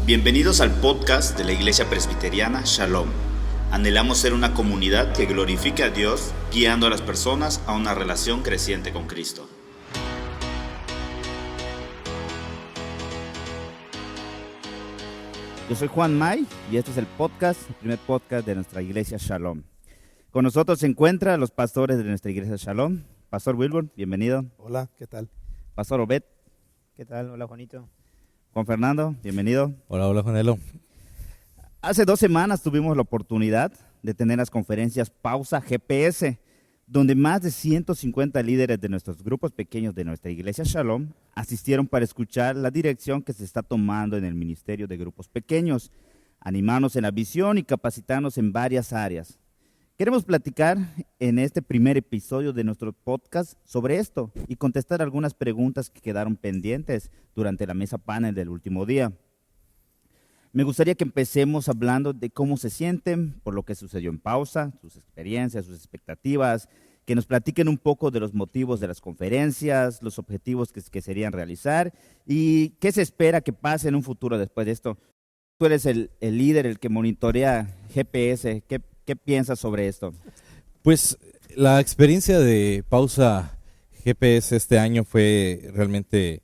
Bienvenidos al podcast de la Iglesia Presbiteriana Shalom. Anhelamos ser una comunidad que glorifique a Dios, guiando a las personas a una relación creciente con Cristo. Yo soy Juan May y este es el primer podcast de nuestra Iglesia Shalom. Con nosotros se encuentran los pastores de nuestra Iglesia Shalom. Pastor Wilbur, bienvenido. Hola, ¿qué tal? Pastor Obed. ¿Qué tal? Hola, Juanito. Juan Fernando, bienvenido. Hola, Juanelo. Hace 2 semanas tuvimos la oportunidad de tener las conferencias Pausa GPS, donde más de 150 líderes de nuestros grupos pequeños de nuestra Iglesia Shalom asistieron para escuchar la dirección que se está tomando en el ministerio de grupos pequeños, animarnos en la visión y capacitarnos en varias áreas. Queremos platicar en este primer episodio de nuestro podcast sobre esto y contestar algunas preguntas que quedaron pendientes durante la mesa panel del último día. Me gustaría que empecemos hablando de cómo se sienten por lo que sucedió en Pausa, sus experiencias, sus expectativas, que nos platiquen un poco de los motivos de las conferencias, los objetivos que serían realizar y qué se espera que pase en un futuro después de esto. Tú eres el líder, el que monitorea GPS, ¿Qué piensas sobre esto? Pues la experiencia de Pausa GPS este año fue realmente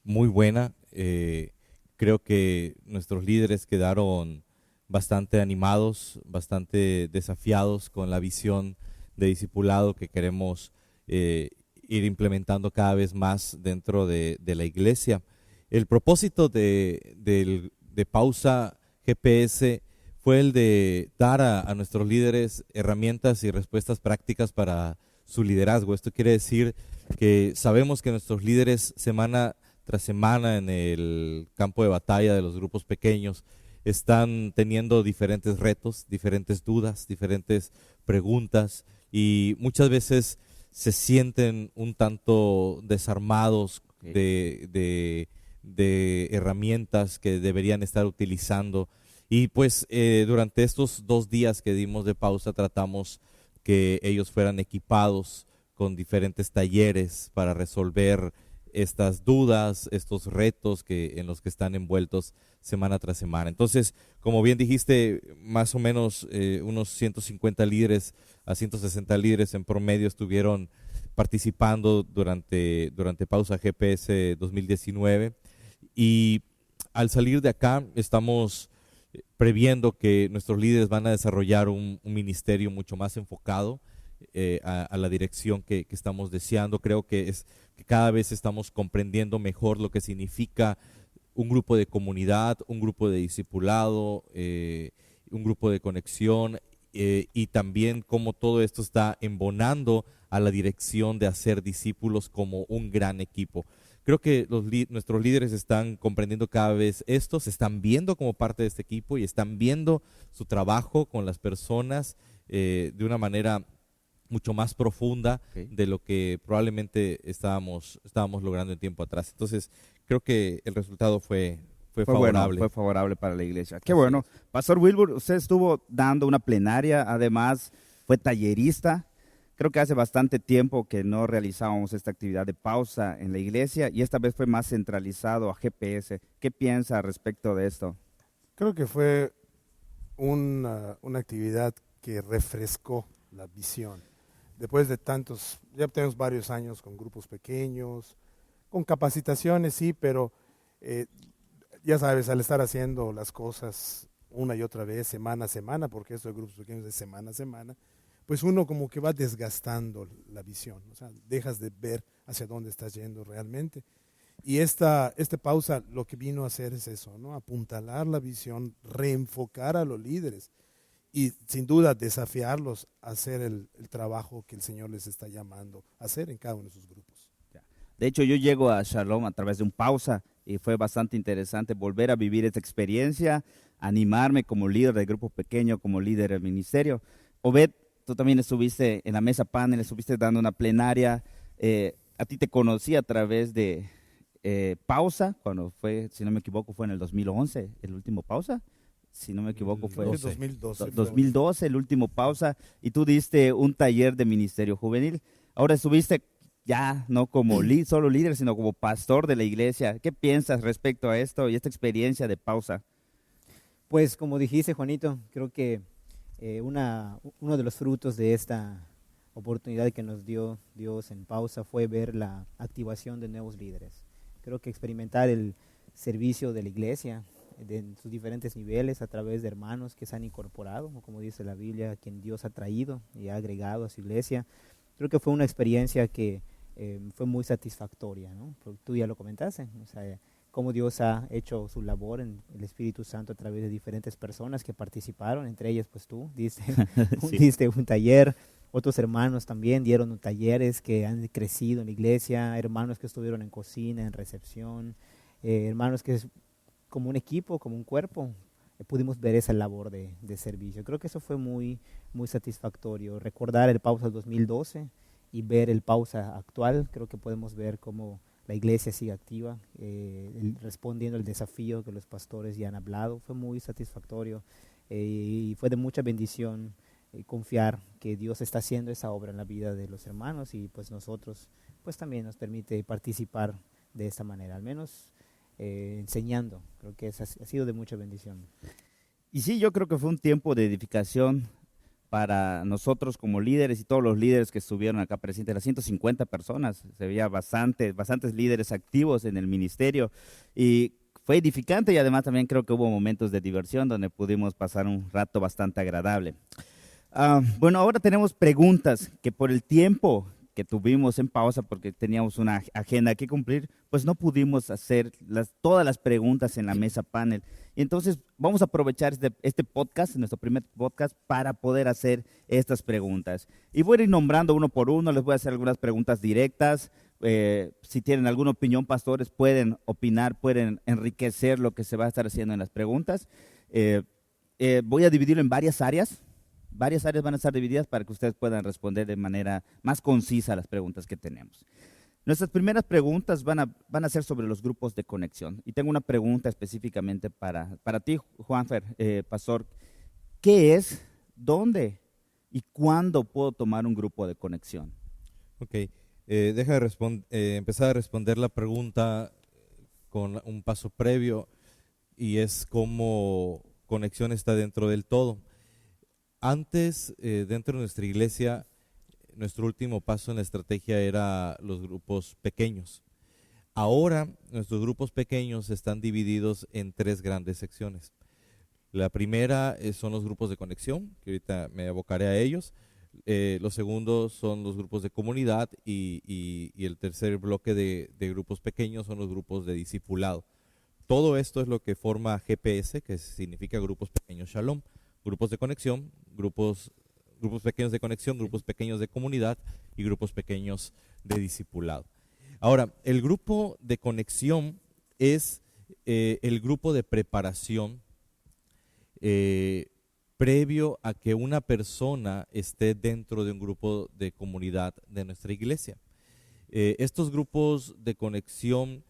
muy buena. Creo que nuestros líderes quedaron bastante animados, bastante desafiados con la visión de discipulado que queremos ir implementando cada vez más dentro de la iglesia. El propósito de Pausa GPS fue el de dar a nuestros líderes herramientas y respuestas prácticas para su liderazgo. Esto quiere decir que sabemos que nuestros líderes semana tras semana en el campo de batalla de los grupos pequeños están teniendo diferentes retos, diferentes dudas, diferentes preguntas y muchas veces se sienten un tanto desarmados de herramientas que deberían estar utilizando. Y pues durante estos 2 días que dimos de pausa tratamos que ellos fueran equipados con diferentes talleres para resolver estas dudas, estos retos en los que están envueltos semana tras semana. Entonces, como bien dijiste, más o menos unos 150 líderes a 160 líderes en promedio estuvieron participando durante Pausa GPS 2019 y al salir de acá estamos previendo que nuestros líderes van a desarrollar un ministerio mucho más enfocado a la dirección que estamos deseando. Creo que cada vez estamos comprendiendo mejor lo que significa un grupo de comunidad, un grupo de discipulado, un grupo de conexión y también cómo todo esto está embonando a la dirección de hacer discípulos como un gran equipo. Creo que nuestros líderes están comprendiendo cada vez esto, se están viendo como parte de este equipo y están viendo su trabajo con las personas de una manera mucho más profunda de lo que probablemente estábamos logrando en tiempo atrás. Entonces, creo que el resultado fue favorable. Fue favorable para la iglesia. Qué bueno. Pastor Wilbur, usted estuvo dando una plenaria, además fue tallerista. Creo que hace bastante tiempo que no realizábamos esta actividad de pausa en la iglesia y esta vez fue más centralizado a GPS. ¿Qué piensa respecto de esto? Creo que fue una actividad que refrescó la visión. Después de ya tenemos varios años con grupos pequeños, con capacitaciones, sí, pero ya sabes, al estar haciendo las cosas una y otra vez, semana a semana, porque esto de grupos pequeños es semana a semana, pues uno como que va desgastando la visión, o sea, dejas de ver hacia dónde estás yendo realmente. Y esta pausa lo que vino a hacer es eso, ¿no? Apuntalar la visión, reenfocar a los líderes y sin duda desafiarlos a hacer el trabajo que el Señor les está llamando a hacer en cada uno de sus grupos. De hecho, yo llego a Shalom a través de un pausa y fue bastante interesante volver a vivir esta experiencia, animarme como líder del grupo pequeño, como líder del ministerio. Obed, tú también estuviste en la mesa panel, estuviste dando una plenaria. A ti te conocí a través de Pausa, cuando fue, si no me equivoco, fue en el 2011, el último Pausa. Si no me equivoco, fue 2012, el último Pausa. Y tú diste un taller de ministerio juvenil. Ahora estuviste ya no como solo líder, sino como pastor de la iglesia. ¿Qué piensas respecto a esto y esta experiencia de Pausa? Pues como dijiste, Juanito, creo que uno de los frutos de esta oportunidad que nos dio Dios en Pausa fue ver la activación de nuevos líderes. Creo que experimentar el servicio de la iglesia en sus diferentes niveles a través de hermanos que se han incorporado, o como dice la Biblia, a quien Dios ha traído y ha agregado a su iglesia. Creo que fue una experiencia que fue muy satisfactoria, ¿no? Porque tú ya lo comentaste, o sea, cómo Dios ha hecho su labor en el Espíritu Santo a través de diferentes personas que participaron, entre ellas pues tú diste, Sí. diste un taller, otros hermanos también dieron talleres que han crecido en la iglesia, hermanos que estuvieron en cocina, en recepción, hermanos que como un equipo, como un cuerpo, pudimos ver esa labor de servicio. Creo que eso fue muy, muy satisfactorio. Recordar el Pausa 2012 y ver el Pausa actual, creo que podemos ver cómo la iglesia sigue activa, respondiendo al desafío que los pastores ya han hablado. Fue muy satisfactorio y fue de mucha bendición confiar que Dios está haciendo esa obra en la vida de los hermanos y pues nosotros pues también nos permite participar de esta manera, al menos enseñando. Creo que ha sido de mucha bendición. Y sí, yo creo que fue un tiempo de edificación para nosotros como líderes y todos los líderes que estuvieron acá presentes, las 150 personas, se veía bastantes líderes activos en el ministerio y fue edificante y además también creo que hubo momentos de diversión donde pudimos pasar un rato bastante agradable. Bueno, ahora tenemos preguntas que por el tiempo que tuvimos en pausa porque teníamos una agenda que cumplir, pues no pudimos hacer todas las preguntas en la mesa panel. Y entonces vamos a aprovechar este podcast, nuestro primer podcast, para poder hacer estas preguntas. Y voy a ir nombrando uno por uno, les voy a hacer algunas preguntas directas. Si tienen alguna opinión, pastores, pueden opinar, pueden enriquecer lo que se va a estar haciendo en las preguntas. Voy a dividirlo en varias áreas. Varias áreas van a estar divididas para que ustedes puedan responder de manera más concisa a las preguntas que tenemos. Nuestras primeras preguntas van a ser sobre los grupos de conexión. Y tengo una pregunta específicamente para ti, Juanfer, pastor. ¿Qué es, dónde y cuándo puedo tomar un grupo de conexión? Ok, deja de empezar a responder la pregunta con un paso previo y es cómo conexión está dentro del todo. Antes, dentro de nuestra iglesia, nuestro último paso en la estrategia era los grupos pequeños. Ahora, nuestros grupos pequeños están divididos en 3 grandes secciones. La primera son los grupos de conexión, que ahorita me abocaré a ellos. Los segundos son los grupos de comunidad y el tercer bloque de grupos pequeños son los grupos de discipulado. Todo esto es lo que forma GPS, que significa Grupos Pequeños Shalom. Grupos de conexión, grupos pequeños de conexión, grupos pequeños de comunidad y grupos pequeños de discipulado. Ahora, el grupo de conexión es el grupo de preparación previo a que una persona esté dentro de un grupo de comunidad de nuestra iglesia. Estos grupos de conexión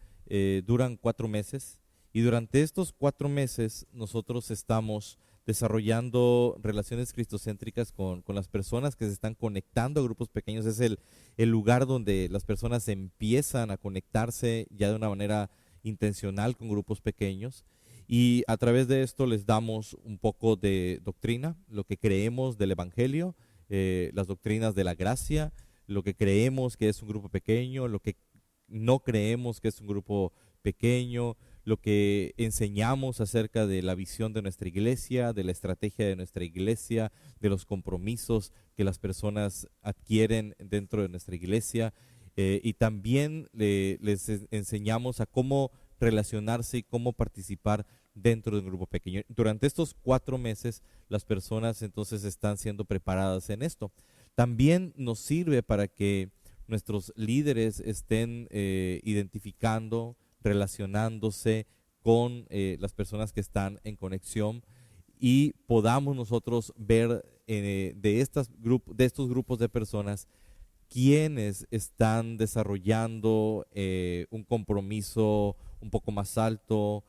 duran 4 meses y durante estos 4 meses nosotros estamos desarrollando relaciones cristocéntricas con las personas que se están conectando a grupos pequeños. Es el lugar donde las personas empiezan a conectarse ya de una manera intencional con grupos pequeños y a través de esto les damos un poco de doctrina, lo que creemos del evangelio, las doctrinas de la gracia, lo que creemos que es un grupo pequeño, lo que no creemos que es un grupo pequeño, lo que enseñamos acerca de la visión de nuestra iglesia, de la estrategia de nuestra iglesia, de los compromisos que las personas adquieren dentro de nuestra iglesia y también les enseñamos a cómo relacionarse y cómo participar dentro de un grupo pequeño. Durante estos 4 meses las personas entonces están siendo preparadas en esto. También nos sirve para que nuestros líderes estén identificando, relacionándose con las personas que están en conexión y podamos nosotros ver de estos grupos de personas quienes están desarrollando un compromiso un poco más alto,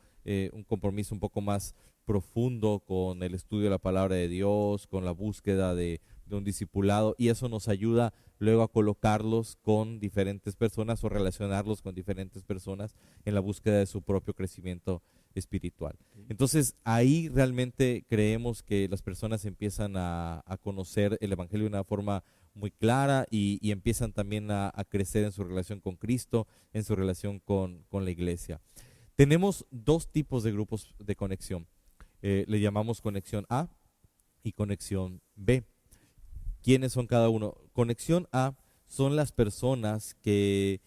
un compromiso un poco más profundo con el estudio de la palabra de Dios, con la búsqueda de un discipulado, y eso nos ayuda luego a colocarlos con diferentes personas o relacionarlos con diferentes personas en la búsqueda de su propio crecimiento espiritual. Entonces ahí realmente creemos que las personas empiezan a conocer el Evangelio de una forma muy clara y empiezan también a crecer en su relación con Cristo, en su relación con la iglesia. Tenemos dos tipos de grupos de conexión. Le llamamos conexión A y conexión B. ¿Quiénes son cada uno? Conexión A son las personas que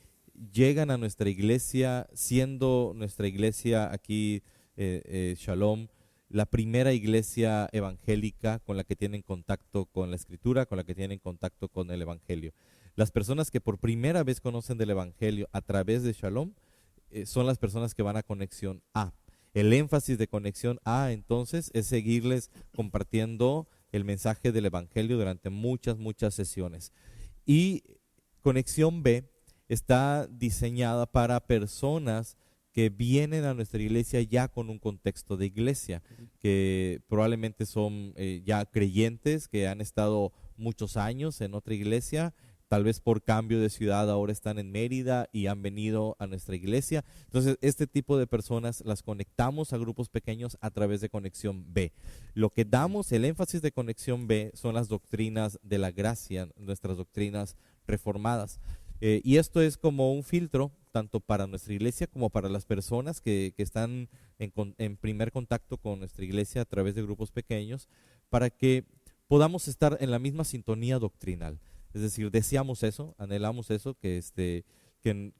llegan a nuestra iglesia, siendo nuestra iglesia aquí, Shalom, la primera iglesia evangélica con la que tienen contacto con la Escritura, con la que tienen contacto con el Evangelio. Las personas que por primera vez conocen del Evangelio a través de Shalom son las personas que van a conexión A. El énfasis de conexión A, entonces, es seguirles compartiendo el mensaje del Evangelio durante muchas sesiones. Y conexión B está diseñada para personas que vienen a nuestra iglesia ya con un contexto de iglesia, que probablemente son ya creyentes, que han estado muchos años en otra iglesia, tal vez por cambio de ciudad ahora están en Mérida y han venido a nuestra iglesia. Entonces, este tipo de personas las conectamos a grupos pequeños a través de conexión B. Lo que damos, el énfasis de conexión B, son las doctrinas de la gracia, nuestras doctrinas reformadas. Y esto es como un filtro, tanto para nuestra iglesia como para las personas que están en primer contacto con nuestra iglesia a través de grupos pequeños, para que podamos estar en la misma sintonía doctrinal. Es decir, deseamos eso, anhelamos eso, que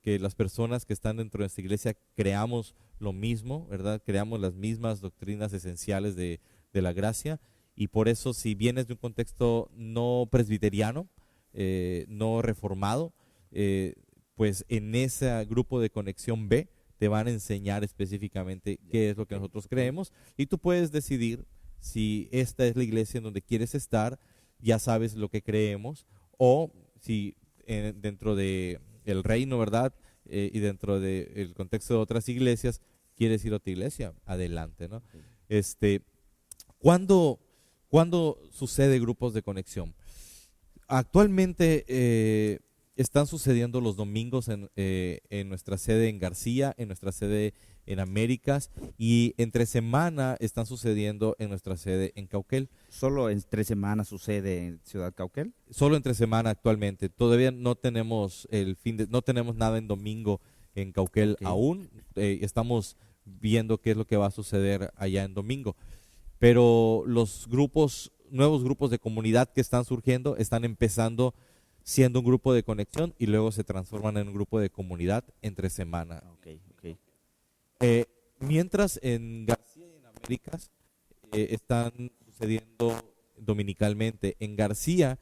las personas que están dentro de nuestra iglesia creamos lo mismo, ¿verdad? Creamos las mismas doctrinas esenciales de la gracia, y por eso, si vienes de un contexto no presbiteriano, no reformado, pues en ese grupo de conexión B te van a enseñar específicamente qué es lo que nosotros creemos, y tú puedes decidir si esta es la iglesia en donde quieres estar, ya sabes lo que creemos, o si dentro del reino, ¿verdad? Y dentro del contexto de otras iglesias, quieres ir a otra iglesia, adelante, ¿no? ¿Cuándo sucede grupos de conexión? Actualmente están sucediendo los domingos en nuestra sede en García, en nuestra sede en Américas, y entre semana están sucediendo en nuestra sede en Cauquel. ¿Solo entre semanas sucede en Ciudad Cauquel? Solo entre semana actualmente. Todavía no tenemos no tenemos nada en domingo en Cauquel aún. Estamos viendo qué es lo que va a suceder allá en domingo. Pero los nuevos grupos de comunidad que están surgiendo, están empezando siendo un grupo de conexión y luego se transforman en un grupo de comunidad entre semana. Mientras en García y en Américas están sucediendo dominicalmente. En García,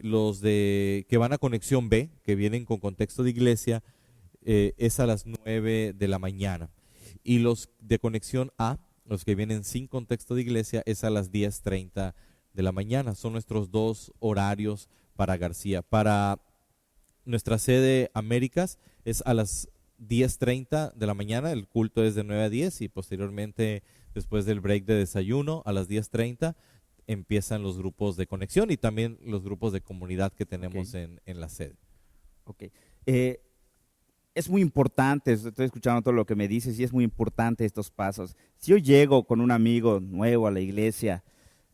los que van a conexión B, que vienen con contexto de iglesia, es a las 9 de la mañana. Y los de conexión A, los que vienen sin contexto de iglesia, es a las 10:30 de la mañana. Son nuestros dos horarios para García. Para nuestra sede Américas es a las 10:30 de la mañana, el culto es de 9 a 10 y posteriormente, después del break de desayuno, a las 10:30 empiezan los grupos de conexión y también los grupos de comunidad que tenemos en la sede. Es muy importante, estoy escuchando todo lo que me dices y es muy importante estos pasos. Si yo llego con un amigo nuevo a la iglesia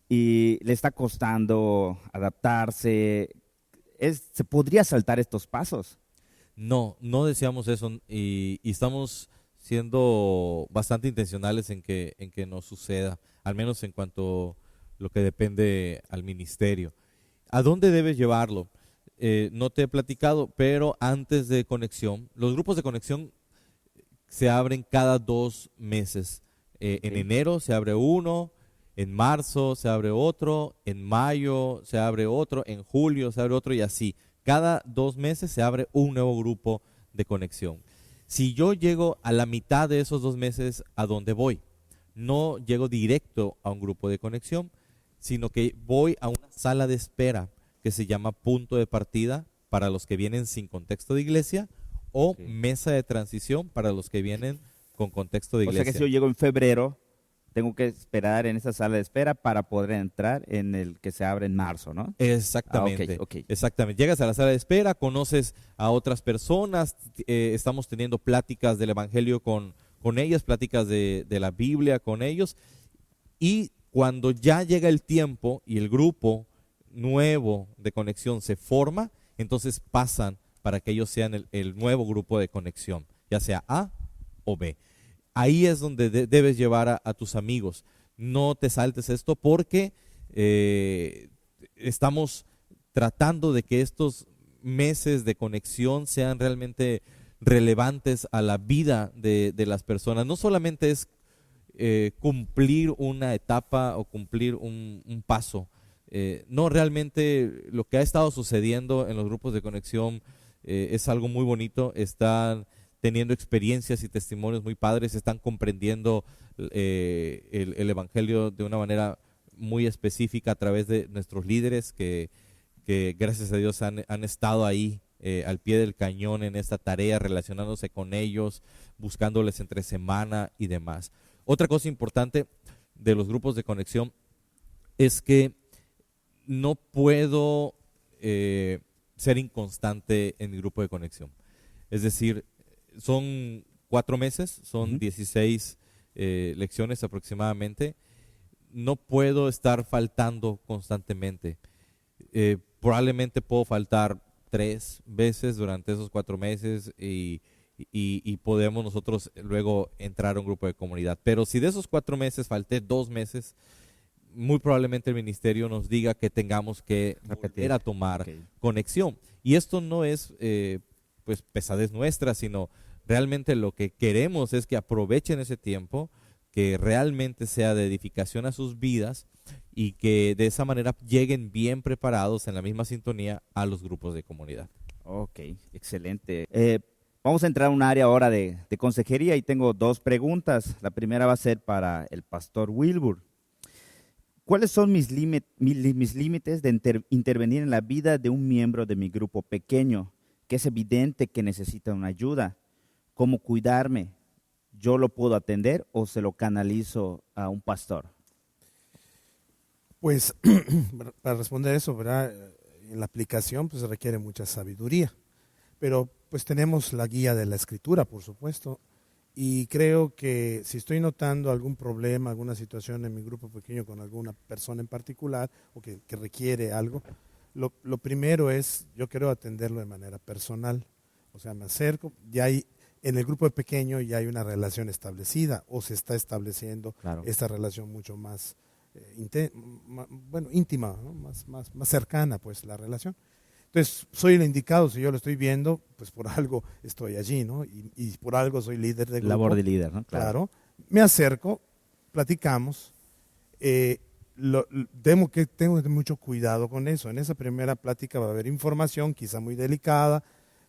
y le está costando adaptarse, ¿se podría saltar estos pasos? No deseamos eso y estamos siendo bastante intencionales en que no suceda, al menos en cuanto a lo que depende al ministerio. ¿A dónde debes llevarlo? No te he platicado, pero antes de conexión, los grupos de conexión se abren cada 2 meses. En enero se abre uno, en marzo se abre otro, en mayo se abre otro, en julio se abre otro y así. Cada 2 meses se abre un nuevo grupo de conexión. Si yo llego a la mitad de esos 2 meses, ¿a dónde voy? No llego directo a un grupo de conexión, sino que voy a una sala de espera que se llama punto de partida para los que vienen sin contexto de iglesia o mesa de transición para los que vienen con contexto de iglesia. O sea que si yo llego en febrero, tengo que esperar en esa sala de espera para poder entrar en el que se abre en marzo, ¿no? Exactamente, Ok. exactamente. Llegas a la sala de espera, conoces a otras personas, estamos teniendo pláticas del Evangelio con ellas, pláticas de la Biblia con ellos, y cuando ya llega el tiempo y el grupo nuevo de conexión se forma, entonces pasan para que ellos sean el nuevo grupo de conexión, ya sea A o B. Ahí es donde debes llevar a tus amigos. No te saltes esto porque estamos tratando de que estos meses de conexión sean realmente relevantes a la vida de las personas. No solamente es cumplir una etapa o cumplir un paso. No, realmente lo que ha estado sucediendo en los grupos de conexión es algo muy bonito. Están teniendo experiencias y testimonios muy padres, están comprendiendo el Evangelio de una manera muy específica a través de nuestros líderes que gracias a Dios han estado ahí al pie del cañón en esta tarea, relacionándose con ellos, buscándoles entre semana y demás. Otra cosa importante de los grupos de conexión es que no puedo ser inconstante en mi grupo de conexión. Es decir, son 4 meses, son 16 lecciones aproximadamente. No puedo estar faltando constantemente. Probablemente puedo faltar 3 veces durante esos 4 meses y podemos nosotros luego entrar a un grupo de comunidad. Pero si de esos 4 meses falté 2 meses, muy probablemente el ministerio nos diga que tengamos que volver a tomar conexión. Y esto no es pues pesadez nuestra, sino realmente lo que queremos es que aprovechen ese tiempo, que realmente sea de edificación a sus vidas y que de esa manera lleguen bien preparados en la misma sintonía a los grupos de comunidad. Ok, excelente. Vamos a entrar a un área ahora de consejería y tengo 2 preguntas. La primera va a ser para el pastor Wilbur. ¿Cuáles son mis límites de intervenir en la vida de un miembro de mi grupo pequeño que es evidente que necesita una ayuda? ¿Cómo cuidarme? ¿Yo lo puedo atender o se lo canalizo a un pastor? Pues para responder eso, ¿verdad? En la aplicación pues requiere mucha sabiduría, pero pues tenemos la guía de la Escritura, por supuesto, y creo que si estoy notando algún problema, alguna situación en mi grupo pequeño con alguna persona en particular o que requiere algo, lo primero es, yo quiero atenderlo de manera personal, o sea, me acerco, ya hay en el grupo pequeño ya hay una relación establecida o se está estableciendo esta relación mucho más íntima, ¿no? más cercana pues la relación. Entonces soy el indicado, si yo lo estoy viendo, pues por algo estoy allí, ¿no? Y por algo soy líder de grupo. Labor de líder, ¿no? Claro. Me acerco, platicamos, tengo que tener mucho cuidado con eso. En esa primera plática va a haber información, quizá muy delicada.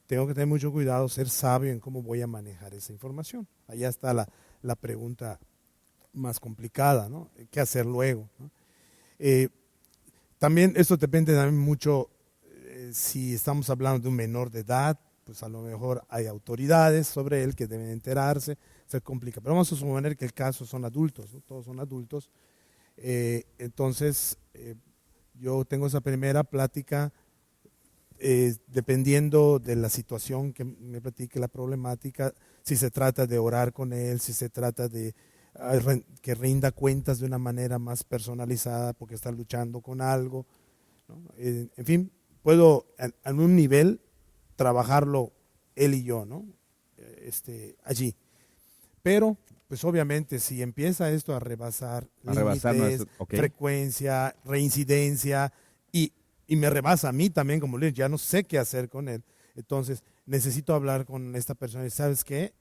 Tengo que tener mucho cuidado, ser sabio en cómo voy a manejar esa información. Allá está la pregunta más complicada, ¿no? ¿Qué hacer luego, ¿no? También esto depende también mucho, si estamos hablando de un menor de edad, pues a lo mejor hay autoridades sobre él que deben enterarse, se complica. Pero vamos a suponer que el caso son adultos, ¿no? Todos son adultos. Entonces, yo tengo esa primera plática. Dependiendo de la situación que me platique, la problemática, si se trata de orar con él, si se trata de que rinda cuentas de una manera más personalizada porque está luchando con algo, ¿no? En fin, puedo en un nivel trabajarlo él y yo, ¿no? Allí. Pero, pues obviamente, si empieza esto a rebasar límites, frecuencia, reincidencia y me rebasa a mí también como líder, ya no sé qué hacer con él. Entonces, necesito hablar con esta persona y ¿sabes qué?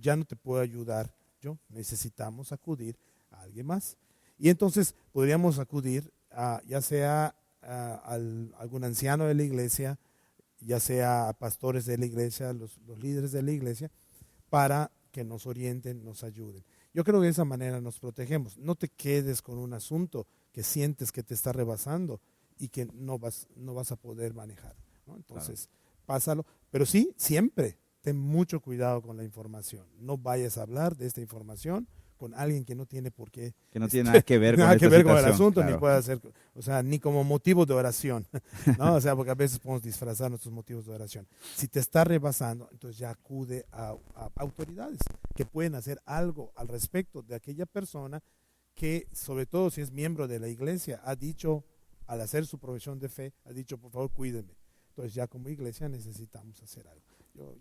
Ya no te puedo ayudar yo, necesitamos acudir a alguien más. Y entonces podríamos acudir ya sea a algún anciano de la iglesia, ya sea a pastores de la iglesia, los líderes de la iglesia, para que nos orienten, nos ayuden. Yo creo que de esa manera nos protegemos. No te quedes con un asunto que sientes que te está rebasando y que no vas a poder manejar, ¿no? Entonces, pásalo. Pero sí, siempre ten mucho cuidado con la información. No vayas a hablar de esta información con alguien que no tiene por qué. Que no tiene nada que ver con nada esta que ver con el situación, asunto, claro. ni puede ser, o sea, ni como motivo de oración, ¿no? O sea, porque a veces podemos disfrazar nuestros motivos de oración. Si te está rebasando, entonces ya acude a autoridades que pueden hacer algo al respecto de aquella persona que, sobre todo si es miembro de la iglesia, ha dicho, al hacer su profesión de fe, ha dicho, por favor, cuídeme. Entonces ya como iglesia necesitamos hacer algo.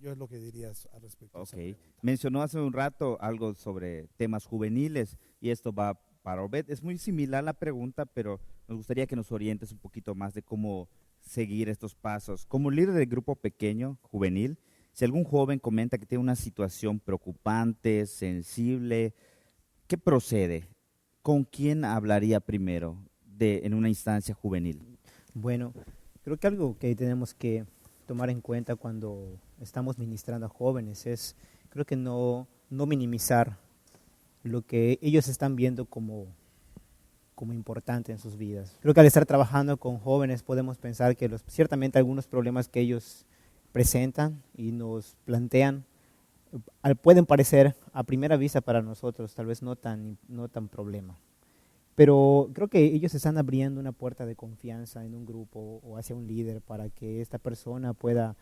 Yo es lo que diría al respecto. Ok. De esa pregunta. Mencionó hace un rato algo sobre temas juveniles y esto va para Obed. Es muy similar la pregunta, pero nos gustaría que nos orientes un poquito más de cómo seguir estos pasos. Como líder del grupo pequeño, juvenil, si algún joven comenta que tiene una situación preocupante, sensible, ¿qué procede? ¿Con quién hablaría primero en una instancia juvenil? Bueno, creo que algo que tenemos que tomar en cuenta cuando estamos ministrando a jóvenes es, creo que no minimizar lo que ellos están viendo como importante en sus vidas. Creo que al estar trabajando con jóvenes podemos pensar que ciertamente algunos problemas que ellos presentan y nos plantean pueden parecer a primera vista para nosotros tal vez no tan problema. Pero creo que ellos están abriendo una puerta de confianza en un grupo o hacia un líder para que esta persona pueda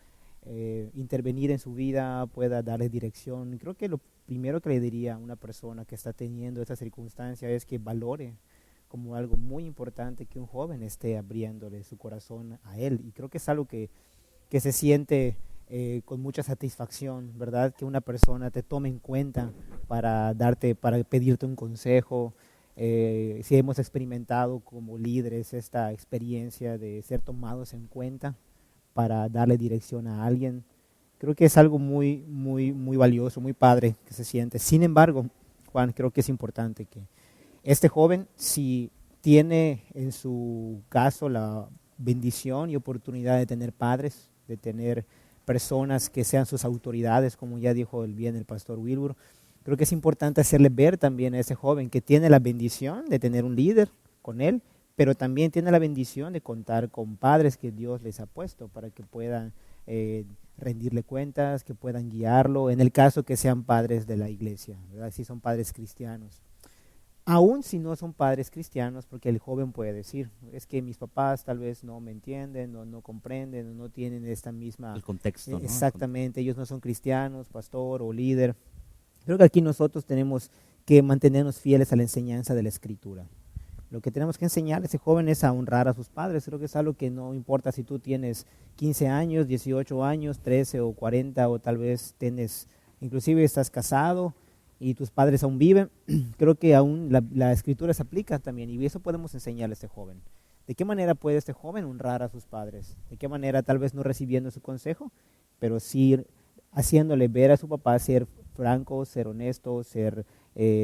intervenir en su vida, pueda darle dirección. Creo que lo primero que le diría a una persona que está teniendo esta circunstancia es que valore como algo muy importante que un joven esté abriéndole su corazón a él. Y creo que es algo que se siente con mucha satisfacción, ¿verdad? Que una persona te tome en cuenta para pedirte un consejo. Si hemos experimentado como líderes esta experiencia de ser tomados en cuenta para darle dirección a alguien, creo que es algo muy, muy, muy valioso, muy padre que se siente. Sin embargo, Juan, creo que es importante que este joven, si tiene en su caso la bendición y oportunidad de tener padres, de tener personas que sean sus autoridades, como ya dijo el pastor Wilbur, creo que es importante hacerle ver también a ese joven que tiene la bendición de tener un líder con él, pero también tiene la bendición de contar con padres que Dios les ha puesto para que puedan rendirle cuentas, que puedan guiarlo, en el caso que sean padres de la iglesia, ¿verdad? Si son padres cristianos. Aún si no son padres cristianos, porque el joven puede decir, es que mis papás tal vez no me entienden, no comprenden, o no tienen esta misma... El contexto, ¿no? Exactamente, ellos no son cristianos, pastor o líder. Creo que aquí nosotros tenemos que mantenernos fieles a la enseñanza de la Escritura. Lo que tenemos que enseñar a ese joven es a honrar a sus padres. Creo que es algo que no importa si tú tienes 15 años, 18 años, 13 o 40, o tal vez inclusive estás casado y tus padres aún viven. Creo que aún la Escritura se aplica también y eso podemos enseñarle a este joven. ¿De qué manera puede este joven honrar a sus padres? ¿De qué manera? Tal vez no recibiendo su consejo, pero sí haciéndole ver a su papá ser franco, ser honesto, ser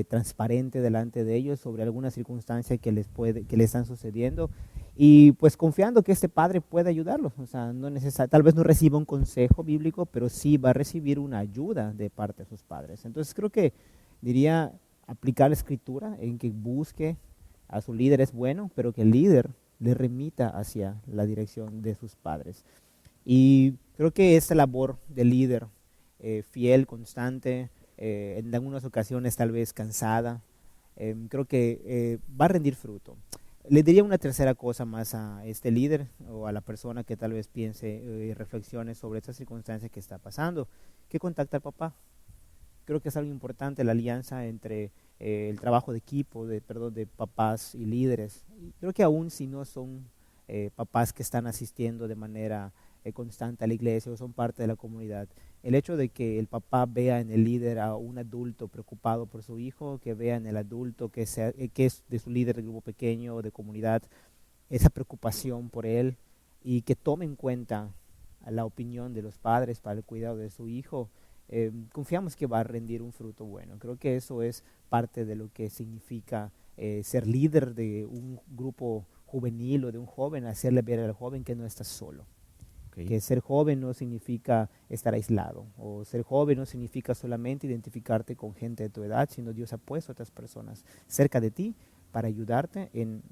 transparente delante de ellos sobre alguna circunstancia que le están sucediendo y pues confiando que este padre puede ayudarlos. O sea, tal vez no reciba un consejo bíblico, pero sí va a recibir una ayuda de parte de sus padres. Entonces creo que diría aplicar la Escritura en que busque a su líder es bueno, pero que el líder le remita hacia la dirección de sus padres. Y creo que esta labor del líder fiel, constante, en algunas ocasiones tal vez cansada, creo que va a rendir fruto. Le diría una tercera cosa más a este líder o a la persona que tal vez piense y reflexione sobre esta circunstancia que está pasando, que contacte al papá. Creo que es algo importante la alianza entre el trabajo de equipo, de papás y líderes. Y creo que aún si no son papás que están asistiendo de manera constante a la iglesia o son parte de la comunidad, el hecho de que el papá vea en el líder a un adulto preocupado por su hijo, que vea en el adulto que es de su líder de grupo pequeño o de comunidad, esa preocupación por él y que tome en cuenta la opinión de los padres para el cuidado de su hijo, confiamos que va a rendir un fruto bueno. Creo que eso es parte de lo que significa ser líder de un grupo juvenil o de un joven, hacerle ver al joven que no está solo. Okay. Que ser joven no significa estar aislado, o ser joven no significa solamente identificarte con gente de tu edad, sino Dios ha puesto a otras personas cerca de ti para ayudarte en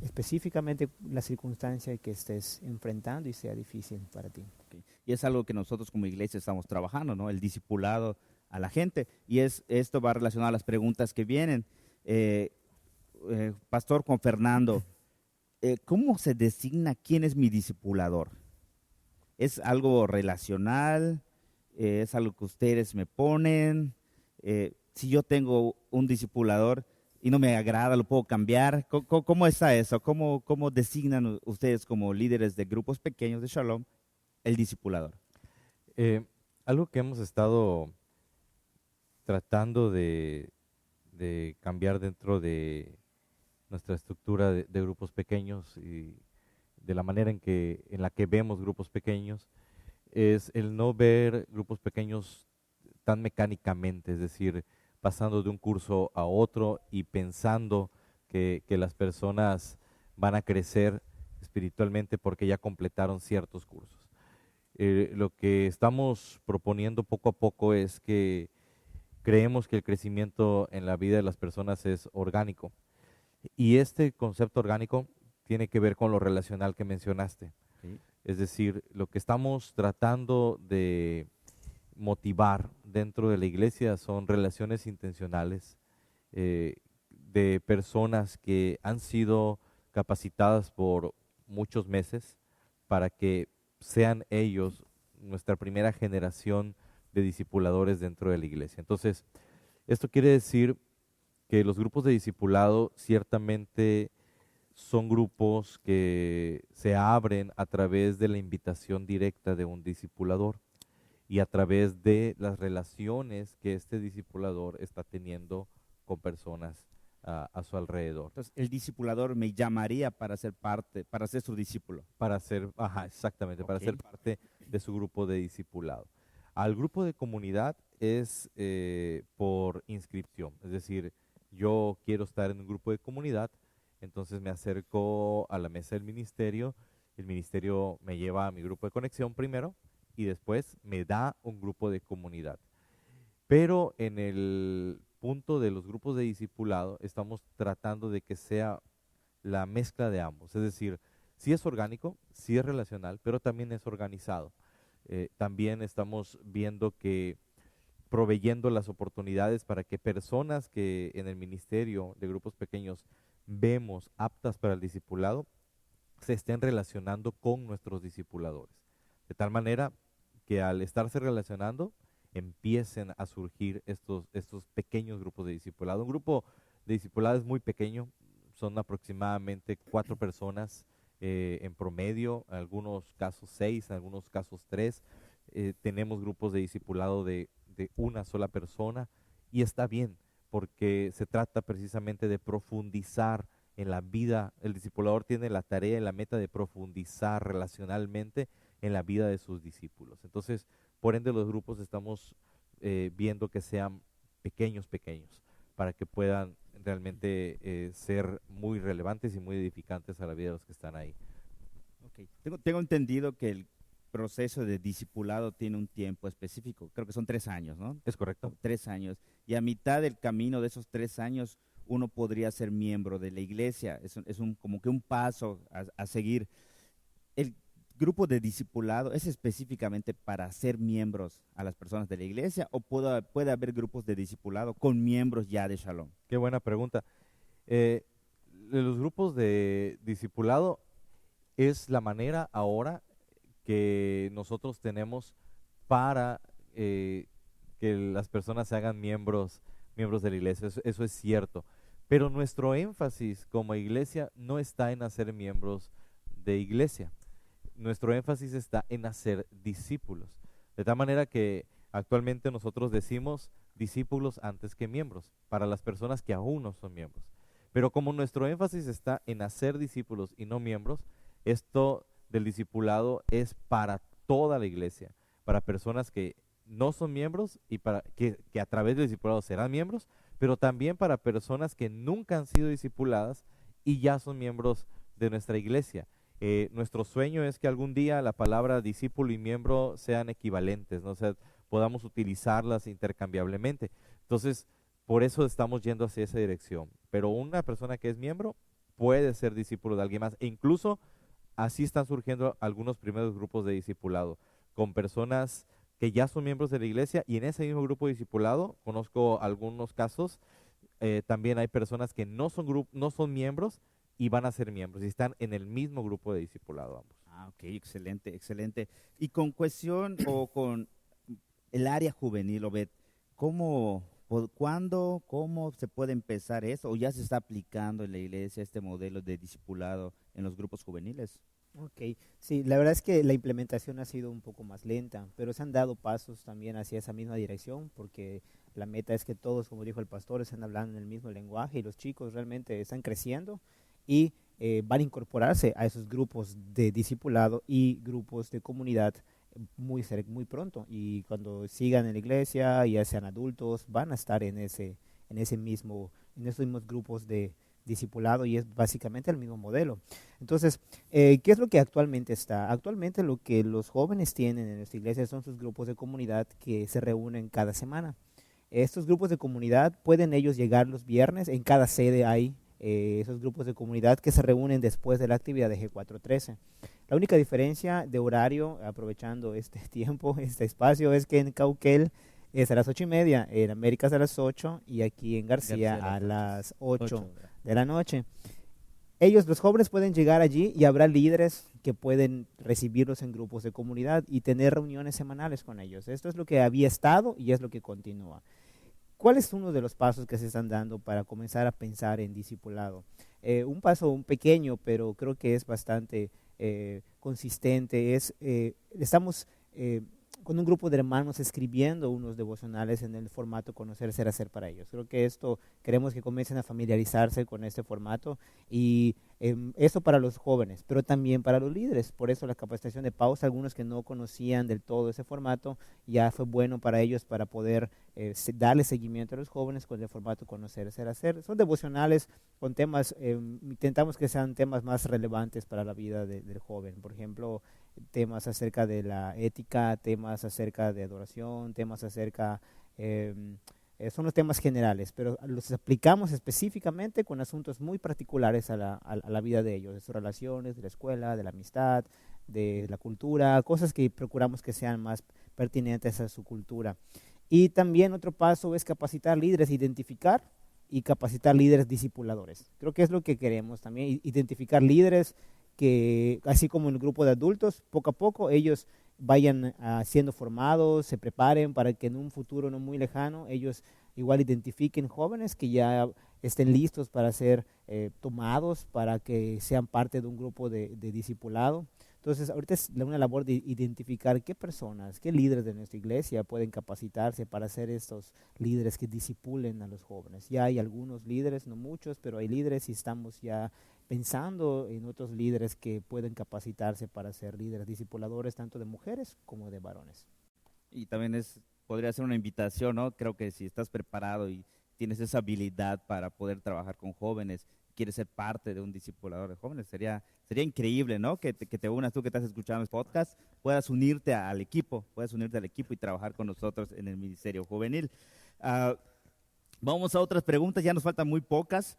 específicamente la circunstancia que estés enfrentando y sea difícil para ti. Okay. Y es algo que nosotros como iglesia estamos trabajando, ¿no? El discipulado a la gente. Y esto va relacionado a las preguntas que vienen. Pastor Juan Fernando, ¿cómo se designa quién es mi discipulador? ¿Es algo relacional? ¿Es algo que ustedes me ponen? Si yo tengo un discipulador y no me agrada, ¿lo puedo cambiar? ¿Cómo está eso? ¿Cómo designan ustedes como líderes de grupos pequeños de Shalom el discipulador? Algo que hemos estado tratando de cambiar dentro de nuestra estructura de grupos pequeños y de la manera en la que vemos grupos pequeños es el no ver grupos pequeños tan mecánicamente, es decir, pasando de un curso a otro y pensando que las personas van a crecer espiritualmente porque ya completaron ciertos cursos. Lo que estamos proponiendo poco a poco es que creemos que el crecimiento en la vida de las personas es orgánico. Y este concepto orgánico tiene que ver con lo relacional que mencionaste. Sí. Es decir, lo que estamos tratando de motivar dentro de la iglesia son relaciones intencionales de personas que han sido capacitadas por muchos meses para que sean ellos nuestra primera generación de discipuladores dentro de la iglesia. Entonces, esto quiere decir que los grupos de discipulado ciertamente son grupos que se abren a través de la invitación directa de un discipulador y a través de las relaciones que este discipulador está teniendo con personas a su alrededor. Entonces, el discipulador me llamaría para ser parte, para ser su discípulo. Para ser, exactamente, para ser parte de su grupo de discipulado. Al grupo de comunidad es por inscripción, es decir, yo quiero estar en un grupo de comunidad, entonces me acerco a la mesa del ministerio, el ministerio me lleva a mi grupo de conexión primero y después me da un grupo de comunidad. Pero en el punto de los grupos de discipulado estamos tratando de que sea la mezcla de ambos, es decir, sí es orgánico, sí es relacional, pero también es organizado. También estamos viendo que proveyendo las oportunidades para que personas que en el ministerio de grupos pequeños vemos aptas para el discipulado, se estén relacionando con nuestros discipuladores. De tal manera que al estarse relacionando, empiecen a surgir estos pequeños grupos de discipulado. Un grupo de discipulado es muy pequeño, son aproximadamente 4 personas en promedio, en algunos casos 6, en algunos casos 3. Tenemos grupos de discipulado de una sola persona y está bien, porque se trata precisamente de profundizar en la vida. El discipulador tiene la tarea y la meta de profundizar relacionalmente en la vida de sus discípulos. Entonces, por ende, los grupos estamos viendo que sean pequeños, para que puedan realmente ser muy relevantes y muy edificantes a la vida de los que están ahí. Okay. Tengo entendido que el proceso de discipulado tiene un tiempo específico, creo que son 3 años, ¿no? Es correcto. 3 años. Y a mitad del camino de esos 3 años, uno podría ser miembro de la iglesia. Es como que un paso a seguir. El grupo de discipulado es específicamente para ser miembros a las personas de la iglesia o puede haber grupos de discipulado con miembros ya de Shalom? Qué buena pregunta. Los grupos de discipulado es la manera ahora que nosotros tenemos para que las personas se hagan miembros de la iglesia. Eso es cierto. Pero nuestro énfasis como iglesia no está en hacer miembros de iglesia. Nuestro énfasis está en hacer discípulos. De tal manera que actualmente nosotros decimos discípulos antes que miembros, para las personas que aún no son miembros. Pero como nuestro énfasis está en hacer discípulos y no miembros, esto del discipulado es para toda la iglesia, para personas que no son miembros y para que a través del discipulado serán miembros, pero también para personas que nunca han sido discipuladas y ya son miembros de nuestra iglesia. Nuestro sueño es que algún día la palabra discípulo y miembro sean equivalentes, ¿no? O sea, podamos utilizarlas intercambiablemente. Entonces, por eso estamos yendo hacia esa dirección. Pero una persona que es miembro puede ser discípulo de alguien más. E incluso así están surgiendo algunos primeros grupos de discipulado, con personas que ya son miembros de la iglesia, y en ese mismo grupo de discipulado, conozco algunos casos, también hay personas que no son miembros y van a ser miembros, y están en el mismo grupo de discipulado ambos. Ah, ok, excelente, excelente. Y con cuestión o con el área juvenil, Obed, ¿cuándo, cómo se puede empezar eso? ¿O ya se está aplicando en la iglesia este modelo de discipulado en los grupos juveniles? Ok, sí, la verdad es que la implementación ha sido un poco más lenta, pero se han dado pasos también hacia esa misma dirección, porque la meta es que todos, como dijo el pastor, estén hablando en el mismo lenguaje y los chicos realmente están creciendo y van a incorporarse a esos grupos de discipulado y grupos de comunidad muy pronto. Y cuando sigan en la iglesia, ya sean adultos, van a estar en esos mismos grupos de discipulado, y es básicamente el mismo modelo. Entonces, ¿qué es lo que actualmente está? Actualmente lo que los jóvenes tienen en nuestra iglesia son sus grupos de comunidad que se reúnen cada semana. Estos grupos de comunidad pueden ellos llegar los viernes, en cada sede hay esos grupos de comunidad que se reúnen después de la actividad de G413. La única diferencia de horario, aprovechando este tiempo, este espacio, es que en Cauquel es a las 8:30, en Américas a las 8 y aquí en García a las 8 de la noche. Ellos, los jóvenes, pueden llegar allí y habrá líderes que pueden recibirlos en grupos de comunidad y tener reuniones semanales con ellos. Esto es lo que había estado y es lo que continúa. ¿Cuál es uno de los pasos que se están dando para comenzar a pensar en discipulado? Un paso pequeño, pero creo que es bastante consistente. Estamos con un grupo de hermanos escribiendo unos devocionales en el formato Conocer, Ser, Hacer para ellos. Creo que queremos que comiencen a familiarizarse con este formato, y eso para los jóvenes, pero también para los líderes. Por eso la capacitación de pausa, algunos que no conocían del todo ese formato, ya fue bueno para ellos para poder darle seguimiento a los jóvenes con el formato Conocer, Ser, Hacer. Son devocionales con temas, intentamos que sean temas más relevantes para la vida del joven. Por ejemplo, temas acerca de la ética, temas acerca de adoración, temas acerca, son los temas generales, pero los aplicamos específicamente con asuntos muy particulares a la vida de ellos, de sus relaciones, de la escuela, de la amistad, de la cultura, cosas que procuramos que sean más pertinentes a su cultura. Y también otro paso es capacitar líderes, identificar y capacitar líderes discipuladores. Creo que es lo que queremos también, identificar líderes que, así como en el grupo de adultos, poco a poco ellos vayan siendo formados, se preparen para que en un futuro no muy lejano ellos igual identifiquen jóvenes que ya estén listos para ser tomados, para que sean parte de un grupo de discipulado. Entonces, ahorita es una labor de identificar qué personas, qué líderes de nuestra iglesia pueden capacitarse para ser estos líderes que discipulen a los jóvenes. Ya hay algunos líderes, no muchos, pero hay líderes, y estamos ya pensando en otros líderes que pueden capacitarse para ser líderes discipuladores, tanto de mujeres como de varones. Y también podría ser una invitación, ¿no? Creo que si estás preparado y tienes esa habilidad para poder trabajar con jóvenes, quieres ser parte de un discipulador de jóvenes, sería increíble, ¿no? Que te unas, tú que estás escuchando el podcast, puedas unirte al equipo y trabajar con nosotros en el Ministerio Juvenil. Vamos a otras preguntas, ya nos faltan muy pocas.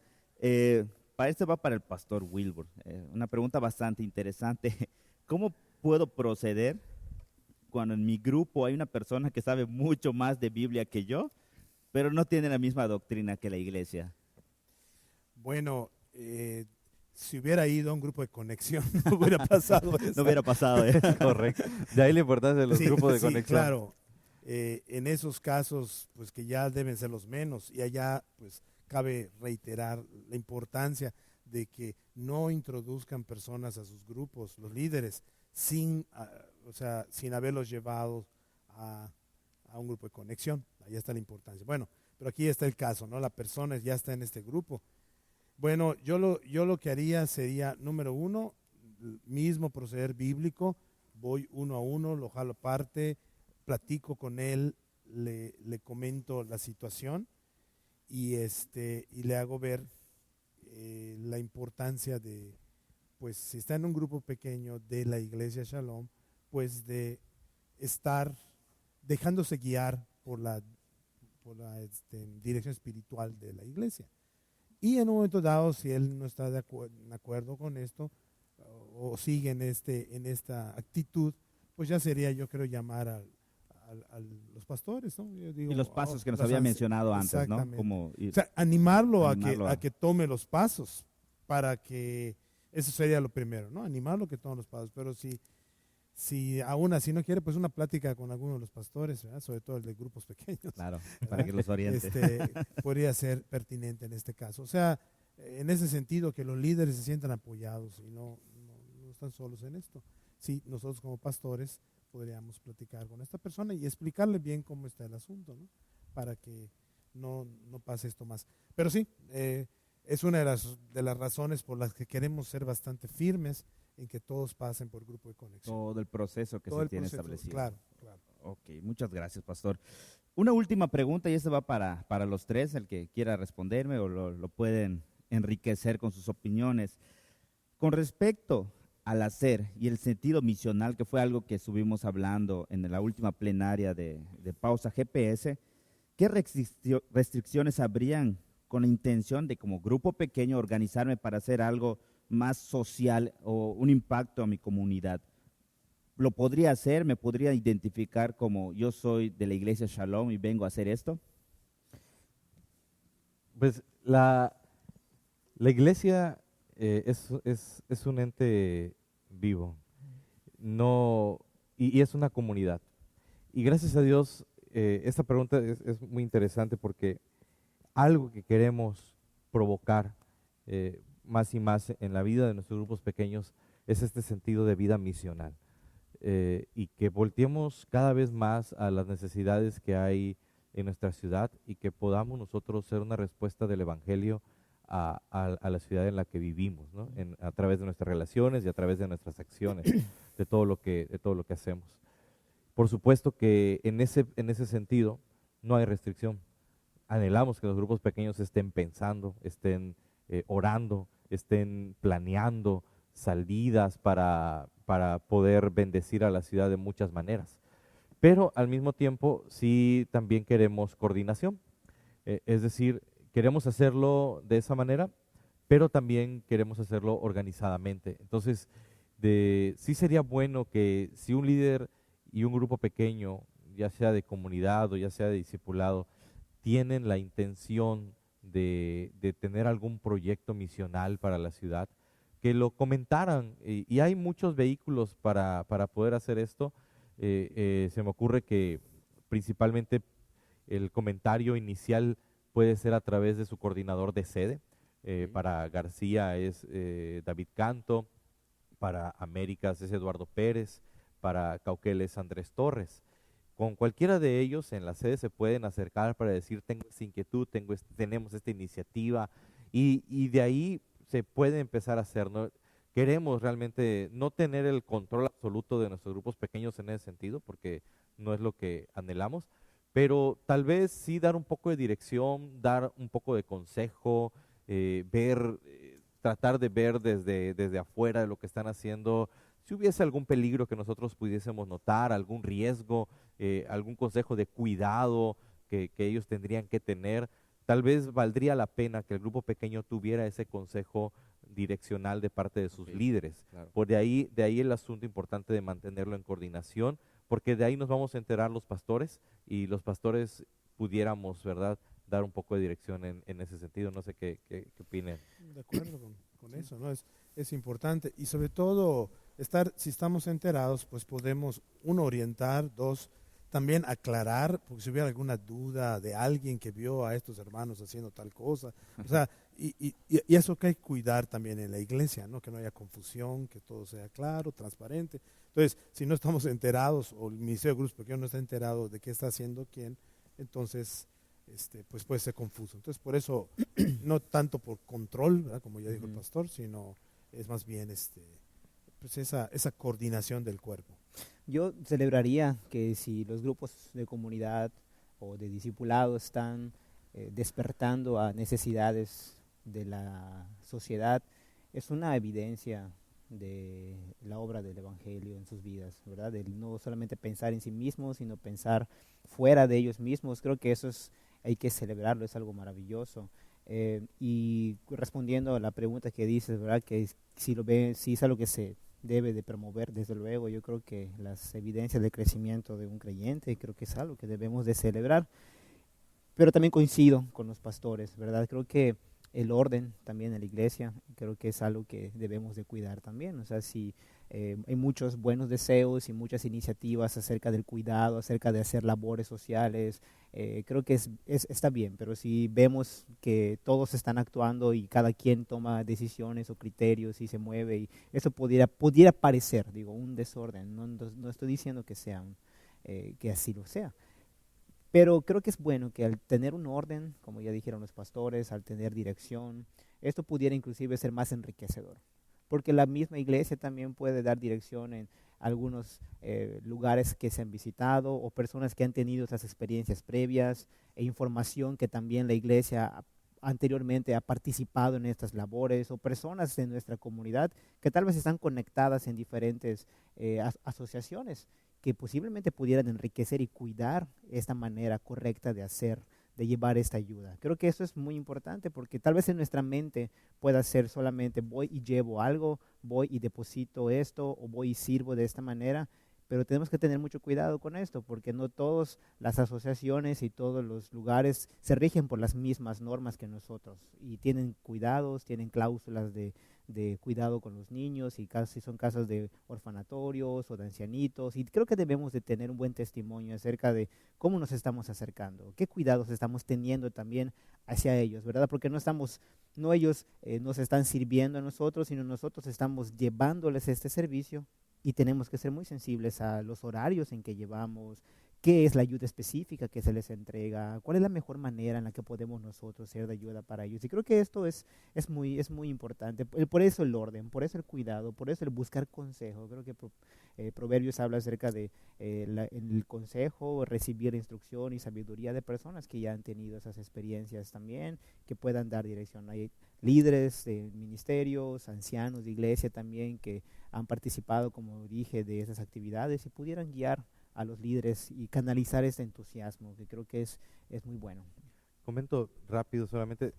Para esto va para el pastor Wilbur. Una pregunta bastante interesante. ¿Cómo puedo proceder cuando en mi grupo hay una persona que sabe mucho más de Biblia que yo, pero no tiene la misma doctrina que la iglesia? Bueno, si hubiera ido a un grupo de conexión, no hubiera pasado eso. No hubiera pasado, ¿eh? Correcto. De ahí la importancia de los grupos de conexión. Claro. En esos casos, pues que ya deben ser los menos, y allá, pues, cabe reiterar la importancia de que no introduzcan personas a sus grupos, los líderes, sin haberlos llevado a un grupo de conexión. Ahí está la importancia. Bueno, pero aquí está el caso, ¿no? La persona ya está en este grupo. Bueno, yo lo que haría sería, número uno, mismo proceder bíblico, voy uno a uno, lo jalo aparte, platico con él, le comento la situación, y le hago ver la importancia de, pues, si está en un grupo pequeño de la iglesia Shalom, pues de estar dejándose guiar por la dirección espiritual de la iglesia. Y en un momento dado, si él no está de acuerdo con esto, o sigue en esta actitud, pues ya sería, yo creo, llamar los pastores, ¿no? Yo digo, Y los pasos que nos las había ansi- mencionado antes, ¿no? Exactamente. Como O sea, animarlo, Animarlo a que tome los pasos para que, eso sería lo primero, ¿no? Animarlo a que tome los pasos, pero si aún así no quiere, pues una plática con alguno de los pastores, ¿verdad? Sobre todo el de grupos pequeños, claro, para que los oriente. podría ser pertinente en este caso. O sea, en ese sentido, que los líderes se sientan apoyados y no están solos en esto. Sí, nosotros como pastores podríamos platicar con esta persona y explicarle bien cómo está el asunto, ¿no? Para que no pase esto más. Pero sí, es una de las razones por las que queremos ser bastante firmes en que todos pasen por grupo de conexión. Todo el proceso que Todo se el tiene proceso, establecido. Claro. Ok, muchas gracias, pastor. Una última pregunta, y esta va para los tres, el que quiera responderme o lo pueden enriquecer con sus opiniones. Con respecto al hacer y el sentido misional, que fue algo que estuvimos hablando en la última plenaria de Pausa GPS, ¿qué restricciones habrían con la intención de, como grupo pequeño, organizarme para hacer algo más social o un impacto a mi comunidad? ¿Lo podría hacer? ¿Me podría identificar como yo soy de la iglesia Shalom y vengo a hacer esto? Pues la iglesia es un ente vivo, no, y es una comunidad. Y gracias a Dios, esta pregunta es muy interesante porque algo que queremos provocar más y más en la vida de nuestros grupos pequeños es este sentido de vida misional. Y que volteemos cada vez más a las necesidades que hay en nuestra ciudad y que podamos nosotros ser una respuesta del Evangelio a la ciudad en la que vivimos, ¿no? A través de nuestras relaciones y a través de nuestras acciones, de todo lo que hacemos. Por supuesto que en ese sentido no hay restricción. Anhelamos que los grupos pequeños estén pensando, estén orando, estén planeando salidas para poder bendecir a la ciudad de muchas maneras. Pero al mismo tiempo sí también queremos coordinación, es decir, queremos hacerlo de esa manera, pero también queremos hacerlo organizadamente. Entonces, sí sería bueno que si un líder y un grupo pequeño, ya sea de comunidad o ya sea de discipulado, tienen la intención de tener algún proyecto misional para la ciudad, que lo comentaran. Y hay muchos vehículos para poder hacer esto. Se me ocurre que principalmente el comentario inicial puede ser a través de su coordinador de sede. Para García es David Canto, para Américas es Eduardo Pérez, para Cauquel es Andrés Torres. Con cualquiera de ellos en la sede se pueden acercar para decir, tengo esta inquietud, tenemos esta iniciativa, y de ahí se puede empezar a hacer, ¿no? Queremos realmente no tener el control absoluto de nuestros grupos pequeños en ese sentido, porque no es lo que anhelamos, pero tal vez sí dar un poco de dirección, dar un poco de consejo, tratar de ver desde afuera de lo que están haciendo, si hubiese algún peligro que nosotros pudiésemos notar, algún riesgo, algún consejo de cuidado que ellos tendrían que tener. Tal vez valdría la pena que el grupo pequeño tuviera ese consejo direccional de parte de sus líderes. Claro. Por de ahí el asunto importante de mantenerlo en coordinación, porque de ahí nos vamos a enterar los pastores, y los pastores pudiéramos, ¿verdad?, dar un poco de dirección en ese sentido. No sé qué opinen. De acuerdo con eso, ¿no? Es importante, y sobre todo si estamos enterados, pues podemos, uno, orientar, dos, también aclarar, porque si hubiera alguna duda de alguien que vio a estos hermanos haciendo tal cosa, o sea, y eso que hay que cuidar también en la iglesia, ¿no? Que no haya confusión, que todo sea claro, transparente. Entonces, si no estamos enterados, o el Ministerio de Grupos Pequeños no está enterado de qué está haciendo quién, entonces pues puede ser confuso. Entonces, por eso, no tanto por control, ¿verdad?, como ya dijo el pastor, sino es más bien pues esa coordinación del cuerpo. Yo celebraría que si los grupos de comunidad o de discipulado están despertando a necesidades de la sociedad, es una evidencia de la obra del Evangelio en sus vidas, ¿verdad? De no solamente pensar en sí mismos, sino pensar fuera de ellos mismos. Creo que eso hay que celebrarlo, es algo maravilloso. Y respondiendo a la pregunta que dices, ¿verdad?, que si es algo que se debe de promover, desde luego. Yo creo que las evidencias de crecimiento de un creyente, creo que es algo que debemos de celebrar. Pero también coincido con los pastores, ¿verdad? Creo que el orden también en la iglesia, creo que es algo que debemos de cuidar también. O sea, si hay muchos buenos deseos y muchas iniciativas acerca del cuidado, acerca de hacer labores sociales, creo que está bien, pero si vemos que todos están actuando y cada quien toma decisiones o criterios y se mueve, y eso pudiera parecer, digo, un desorden. No estoy diciendo que que así lo sea. Pero creo que es bueno que al tener un orden, como ya dijeron los pastores, al tener dirección, esto pudiera inclusive ser más enriquecedor. Porque la misma iglesia también puede dar dirección en algunos lugares que se han visitado o personas que han tenido esas experiencias previas e información que también la iglesia anteriormente ha participado en estas labores, o personas de nuestra comunidad que tal vez están conectadas en diferentes asociaciones que posiblemente pudieran enriquecer y cuidar esta manera correcta de hacer, de llevar esta ayuda. Creo que eso es muy importante, porque tal vez en nuestra mente pueda ser solamente voy y llevo algo, voy y deposito esto, o voy y sirvo de esta manera, pero tenemos que tener mucho cuidado con esto, porque no todas las asociaciones y todos los lugares se rigen por las mismas normas que nosotros, y tienen cuidados, tienen cláusulas de cuidado con los niños, y casi son casas de orfanatorios o de ancianitos, y creo que debemos de tener un buen testimonio acerca de cómo nos estamos acercando, qué cuidados estamos teniendo también hacia ellos, ¿verdad? Porque no ellos nos están sirviendo a nosotros, sino nosotros estamos llevándoles este servicio, y tenemos que ser muy sensibles a los horarios en que llevamos, qué es la ayuda específica que se les entrega, cuál es la mejor manera en la que podemos nosotros ser de ayuda para ellos. Y creo que esto es muy importante. Por eso el orden, por eso el cuidado, por eso el buscar consejo. Creo que Proverbios habla acerca de el consejo, recibir instrucción y sabiduría de personas que ya han tenido esas experiencias también, que puedan dar dirección. Hay líderes de ministerios, ancianos de iglesia también que han participado, como dije, de esas actividades y pudieran guiar a los líderes y canalizar ese entusiasmo, que creo que es muy bueno. Comento rápido solamente,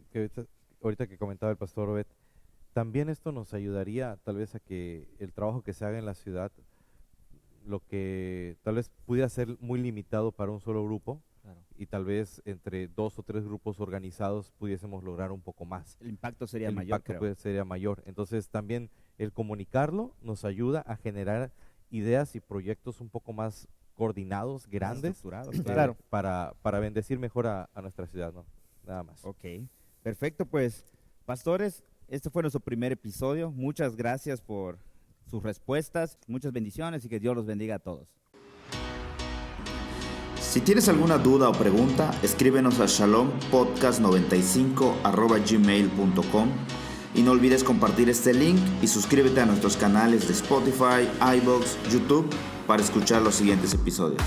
que ahorita que comentaba el pastor Obed, también esto nos ayudaría tal vez a que el trabajo que se haga en la ciudad, lo que tal vez pudiera ser muy limitado para un solo grupo, Claro. y tal vez entre 2 o 3 grupos organizados pudiésemos lograr un poco más. El impacto sería El mayor, impacto creo. sería mayor. Entonces también el comunicarlo nos ayuda a generar ideas y proyectos un poco más coordinados, grandes, Estructurados, Claro. para bendecir mejor a nuestra ciudad, ¿no? Nada más. Ok, perfecto. Pues, pastores, este fue nuestro primer episodio. Muchas gracias por sus respuestas. Muchas bendiciones y que Dios los bendiga a todos. Si tienes alguna duda o pregunta, escríbenos a shalompodcast95@gmail.com y no olvides compartir este link y suscríbete a nuestros canales de Spotify, iVoox, YouTube para escuchar los siguientes episodios.